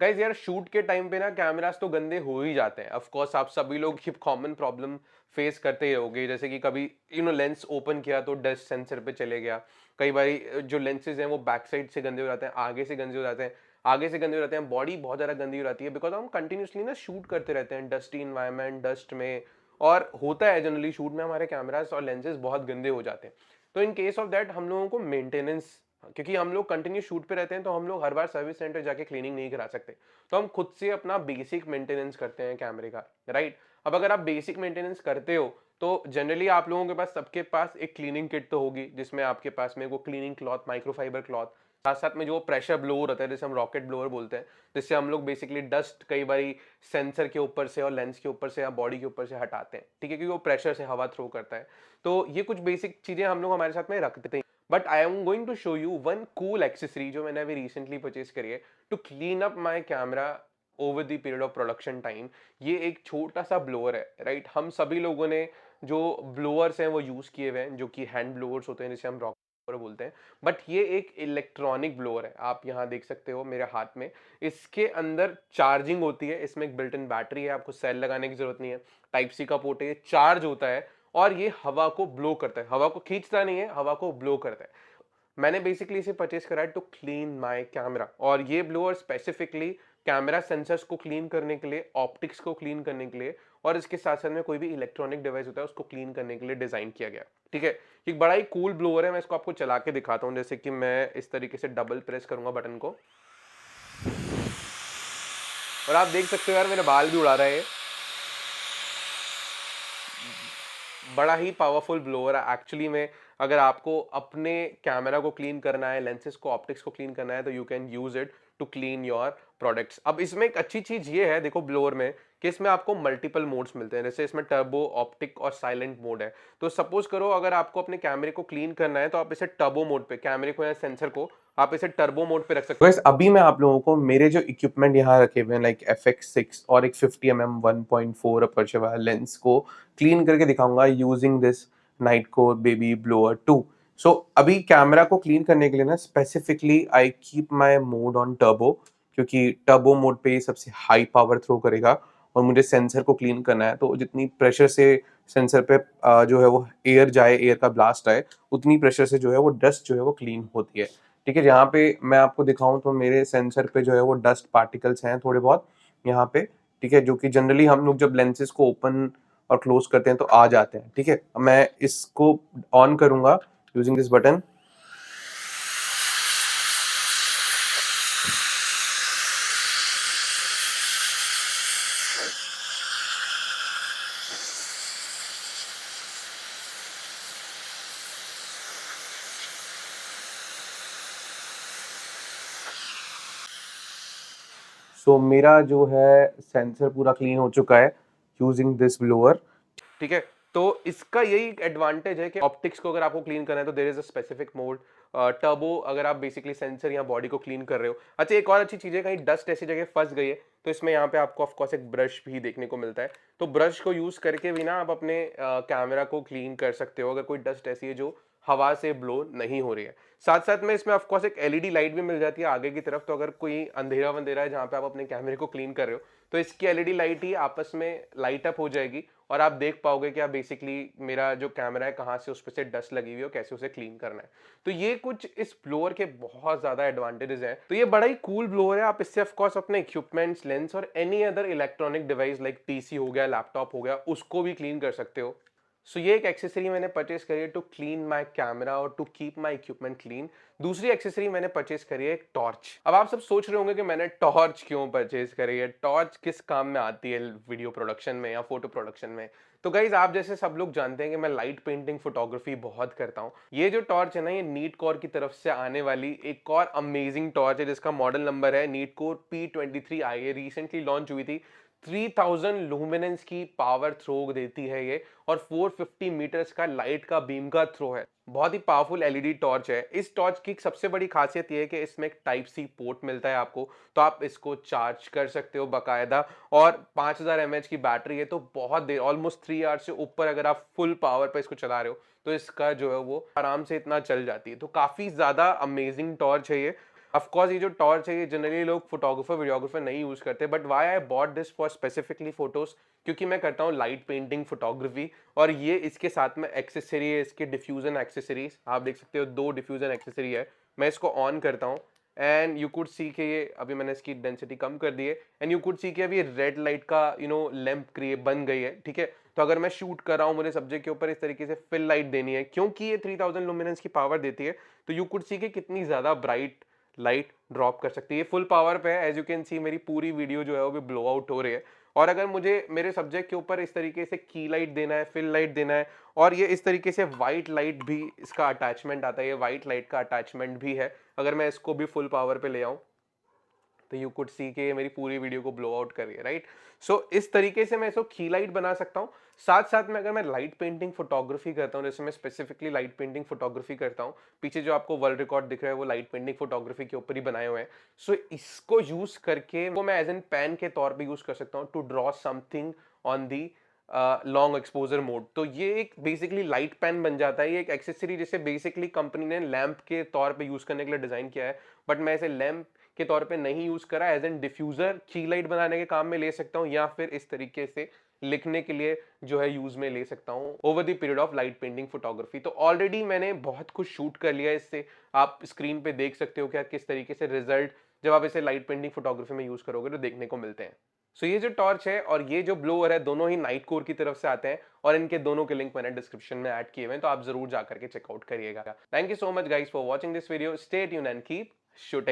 Guys यार shoot के time पे ना कैमरास तो गंदे हो ही जाते हैं। ऑफ कोर्स आप सभी लोग ये कॉमन प्रॉब्लम फेस करते ही होगे, जैसे कि कभी लेंस ओपन किया तो डस्ट सेंसर पे चले गया। कई बार जो लेंसेज हैं वो बैक साइड से गंदे हो जाते हैं, आगे से गंदे हो जाते हैं, आगे से गंदे हो जाते हैं, बॉडी बहुत ज़्यादा गंदी हो जाती है बिकॉज हम कंटिन्यूसली ना शूट करते रहते हैं डस्टी इन्वायरमेंट, डस्ट में। और होता है जनरली शूट में हमारे कैमरास और लेंसेज बहुत गंदे हो जाते हैं। तो इन केस ऑफ दैट हम लोगों को मेंटेनेंस, क्योंकि हम लोग कंटिन्यू शूट पे रहते हैं तो हम लोग हर बार सर्विस सेंटर जाके क्लीनिंग नहीं करा सकते। तो हम खुद से अपना बेसिक मेंटेनेंस करते हैं कैमरे का, राइट। अब अगर आप बेसिक मेंटेनेंस करते हो तो जनरली आप लोगों के पास, सबके पास एक क्लीनिंग किट तो होगी, जिसमें आपके पास में वो क्लीनिंग क्लॉथ, माइक्रोफाइबर क्लॉथ, साथ साथ में जो प्रेशर ब्लोअर होता है जिसे हम रॉकेट ब्लोअर बोलते हैं, जिससे हम लोग बेसिकली डस्ट कई बार सेंसर के ऊपर से और लेंस के ऊपर से या बॉडी के ऊपर से हटाते हैं, ठीक है, क्योंकि वो प्रेशर से हवा थ्रो करता है। तो ये कुछ बेसिक चीजें हम लोग हमारे साथ में रखते हैं। But I am going to show you one cool accessory जो मैंने अभी रिसेंटली परचेज करी है to clean up my camera over the period of production time. ये एक छोटा सा ब्लोअर है, राइट। हम सभी लोगों ने जो ब्लोअर्स हैं वो यूज किए हुए हैं, जो कि हैंड ब्लोअर्स होते हैं जिसे हम रॉक ब्लोअर बोलते हैं। बट ये एक इलेक्ट्रॉनिक ब्लोअर है, आप यहाँ देख सकते हो मेरे हाथ में। इसके अंदर चार्जिंग होती है, इसमें एक बिल्ट इन बैटरी है, आपको सेल लगाने की जरूरत नहीं है। टाइप सी का पोर्ट है, ये चार्ज होता है और ये हवा को ब्लो करता है, हवा को खींचता नहीं है, हवा को ब्लो करता है। मैंने बेसिकली इसे परचेज करा है टू क्लीन माय कैमरा, और ये ब्लोअर स्पेसिफिकली कैमरा सेंसर्स को क्लीन करने के लिए, ऑप्टिक्स को क्लीन करने के लिए, और इसके साथ साथ में कोई भी इलेक्ट्रॉनिक डिवाइस होता है उसको क्लीन करने के लिए डिजाइन किया गया। ठीक है, एक बड़ा ही कूल ब्लोअर है। मैं इसको आपको चला के दिखाता हूं, जैसे कि मैं इस तरीके से डबल प्रेस करूंगा बटन को और आप देख सकते हो यार मेरे बाल भी उड़ा रहा है ये। बड़ा ही पावरफुल ब्लोअर है एक्चुअली में। अगर आपको अपने कैमरा को क्लीन करना है, लेंसेज को, ऑप्टिक्स को क्लीन करना है, तो you can use it to clean your products. अब इसमें एक अच्छी चीज ये है, देखो ब्लोअर में, कि इसमें आपको मल्टीपल मोड्स मिलते हैं। जैसे इसमें टर्बो, ऑप्टिक और साइलेंट मोड है। तो सपोज करो अगर आपको अपने कैमरे को क्लीन करना है तो आप इसे टर्बो मोड पे, कैमरे को या सेंसर को आप इसे टर्बो मोड पे रख सकते हो। अभी मैं आप लोगों को मेरे जो इक्विपमेंट यहाँ रखे हुए हैं, लाइक FX6 और एक 50 mm 1.4 अपर्चर वाला लेंस को क्लीन करके दिखाऊंगा यूजिंग दिस नाइटकोर बेबी ब्लोअर 2। सो अभी कैमरा को क्लीन करने के लिए ना specifically I keep my mode on turbo, क्योंकि टर्बो मोड पे सबसे हाई पावर थ्रो करेगा। और मुझे सेंसर को क्लीन करना है तो जितनी प्रेशर से सेंसर पे जो है वो एयर जाए, एयर का ब्लास्ट आए, उतनी प्रेशर से जो है वो डस्ट जो है वो क्लीन होती है। ठीक है, यहाँ पे मैं आपको दिखाऊं तो मेरे सेंसर पे जो है वो डस्ट पार्टिकल्स हैं थोड़े बहुत यहाँ पे। ठीक है, जो कि जनरली हम लोग जब लेंसेज को ओपन और क्लोज करते हैं तो आ जाते हैं। ठीक है, मैं इसको ऑन करूंगा यूजिंग दिस बटन। सो मेरा जो है सेंसर पूरा क्लीन हो चुका है यूजिंग दिस ब्लोअर। ठीक है, तो इसका यही एडवांटेज है कि ऑप्टिक्स को अगर आपको क्लीन करना है तो there is a specific mode. Turbo अगर आप बेसिकली सेंसर या बॉडी को क्लीन कर रहे हो। अच्छा, एक और अच्छी चीज है, कहीं डस्ट ऐसी जगह फंस गई है तो इसमें यहाँ पे आपको ऑफ कोर्स एक ब्रश भी देखने को मिलता है। तो ब्रश को यूज करके भी ना आप अपने कैमरा को क्लीन कर सकते हो अगर कोई डस्ट ऐसी है जो हवा से ब्लो नहीं हो रही है। साथ साथ में इसमें ऑफ कोर्स एक एलईडी लाइट भी मिल जाती है आगे की तरफ। तो अगर कोई अंधेरा वंधेरा है जहाँ पे आप अपने कैमरे को क्लीन कर रहे हो तो इसकी एलईडी लाइट ही आपस में लाइट अप हो जाएगी और आप देख पाओगे कि आप बेसिकली मेरा जो कैमरा है कहाँ से उस पर से डस्ट लगी हुई है और कैसे उसे क्लीन करना है। तो ये कुछ इस ब्लोअर के बहुत ज्यादा एडवांटेजेस हैं। तो ये बड़ा ही कूल ब्लोअर है। आप इससे ऑफ कोर्स अपने इक्विपमेंट्स, लेंस और any other electronic device like PC हो गया, लैपटॉप हो गया, उसको भी क्लीन कर सकते हो। सो ये एक एक्सेसरी मैंने परचेस करी है टू क्लीन माय कैमरा और to keep my equipment clean. दूसरी एक्सेसरी मैंने परचेस करी है एक टॉर्च। अब आप सब सोच रहे होंगे कि मैंने टॉर्च क्यों परचेस करी है, टॉर्च किस काम में आती है वीडियो प्रोडक्शन में या फोटो प्रोडक्शन में। तो गाइज आप जैसे सब लोग जानते हैं कि मैं लाइट पेंटिंग फोटोग्राफी बहुत करता हूँ। ये जो टॉर्च है ना, ये नीट कोर की तरफ से आने वाली एक और अमेजिंग टॉर्च है जिसका मॉडल नंबर है नीट कोर P23i। ये रिसेंटली लॉन्च हुई थी। 3000 लुमिनेंस की पावर थ्रो देती है ये, और 450 मीटर्स का लाइट का बीम का थ्रो है। बहुत ही पावरफुल एलईडी टॉर्च है। इस टॉर्च की सबसे बड़ी खासियत ये है कि इसमें एक टाइप सी पोर्ट मिलता है आपको, तो आप इसको चार्ज कर सकते हो बाकायदा। और 5000 mAh की बैटरी है, तो बहुत देर, ऑलमोस्ट 3 आवर्स से ऊपर अगर आप फुल पावर पे इसको चला रहे हो तो इसका जो है वो आराम से इतना चल जाती है। तो काफी ज्यादा अमेजिंग टॉर्च है ये। ऑफ कोर्स ये जो टॉर्च है ये जनरली लोग फोटोग्राफर वीडियोग्राफर नहीं यूज करते, but why I bought this for specifically photos, क्योंकि मैं करता हूँ लाइट पेंटिंग फोटोग्राफी, और ये इसके साथ में एक्सेसरी है, इसके डिफ्यूजन एक्सेसरीज आप देख सकते हो, 2 डिफ्यूजन एक्सेसरी है। मैं इसको ऑन करता हूँ एंड यू कुड सी के ये अभी मैंने इसकी डेंसिटी कम कर दी है, एंड यू कुड सी के अभी रेड लाइट का लैंप क्रिएट बन गई है, ठीक है। तो अगर मैं शूट कर रहा हूँ, मुझे सब्जेक्ट के ऊपर इस तरीके से फिल लाइट देनी है, क्योंकि ये 3000 लुमिनेंस की पावर देती है, तो यू कुड सी के कितनी ज्यादा ब्राइट लाइट ड्रॉप कर सकती है। फुल पावर पे है, एज यू कैन सी मेरी पूरी वीडियो जो है वो भी ब्लो आउट हो रही है। और अगर मुझे मेरे सब्जेक्ट के ऊपर इस तरीके से की लाइट देना है, फिल लाइट देना है, और ये इस तरीके से वाइट लाइट भी इसका अटैचमेंट आता है, ये वाइट लाइट का अटैचमेंट भी है, अगर मैं इसको भी फुल पावर पे ले आऊं, तो यू कुड सी के मेरी पूरी वीडियो को ब्लो आउट कर रही है, राइट। सो इस तरीके से मैं इसको की लाइट बना सकता हूँ। साथ साथ में अगर मैं लाइट पेंटिंग फोटोग्राफी करता हूँ, जैसे मैं स्पेसिफिकली लाइट पेंटिंग फोटोग्राफी करता हूँ, पीछे जो आपको वर्ल्ड रिकॉर्ड दिख रहा है वो लाइट पेंटिंग फोटोग्राफी के ऊपर ही बनाए हुए हैं। सो इसको यूज करके वो मैं एज एन पेन के तौर पर यूज कर सकता हूँ to draw something on the long exposure mode. तो ये एक बेसिकली लाइट पेन बन जाता है, ये एक एक्सेसरी जैसे बेसिकली कंपनी ने लैंप के तौर पे यूज करने के लिए डिजाइन किया है, बट मैं इसे लैंप के तौर पे नहीं यूज करा, एज एन डिफ्यूजर की लाइट बनाने के काम में ले सकता हूँ, या फिर इस तरीके से लिखने के लिए जो है यूज में ले सकता हूँ over the period of light painting photography. तो ऑलरेडी मैंने बहुत कुछ शूट कर लिया है इससे, आप स्क्रीन पे देख सकते हो क्या किस तरीके से रिजल्ट जब आप इसे लाइट पेंटिंग फोटोग्राफी में यूज करोगे तो देखने को मिलते हैं। सो ये जो टॉर्च है और ये जो ब्लोअर है दोनों ही नाइट कोर की तरफ से आते हैं, और इनके दोनों के लिंक मैंने डिस्क्रिप्शन में ऐड किए हुए हैं, तो आप जरूर जाकर के चेकआउट करिएगा। Thank you so much guys for watching this video, stay tuned and keep shooting.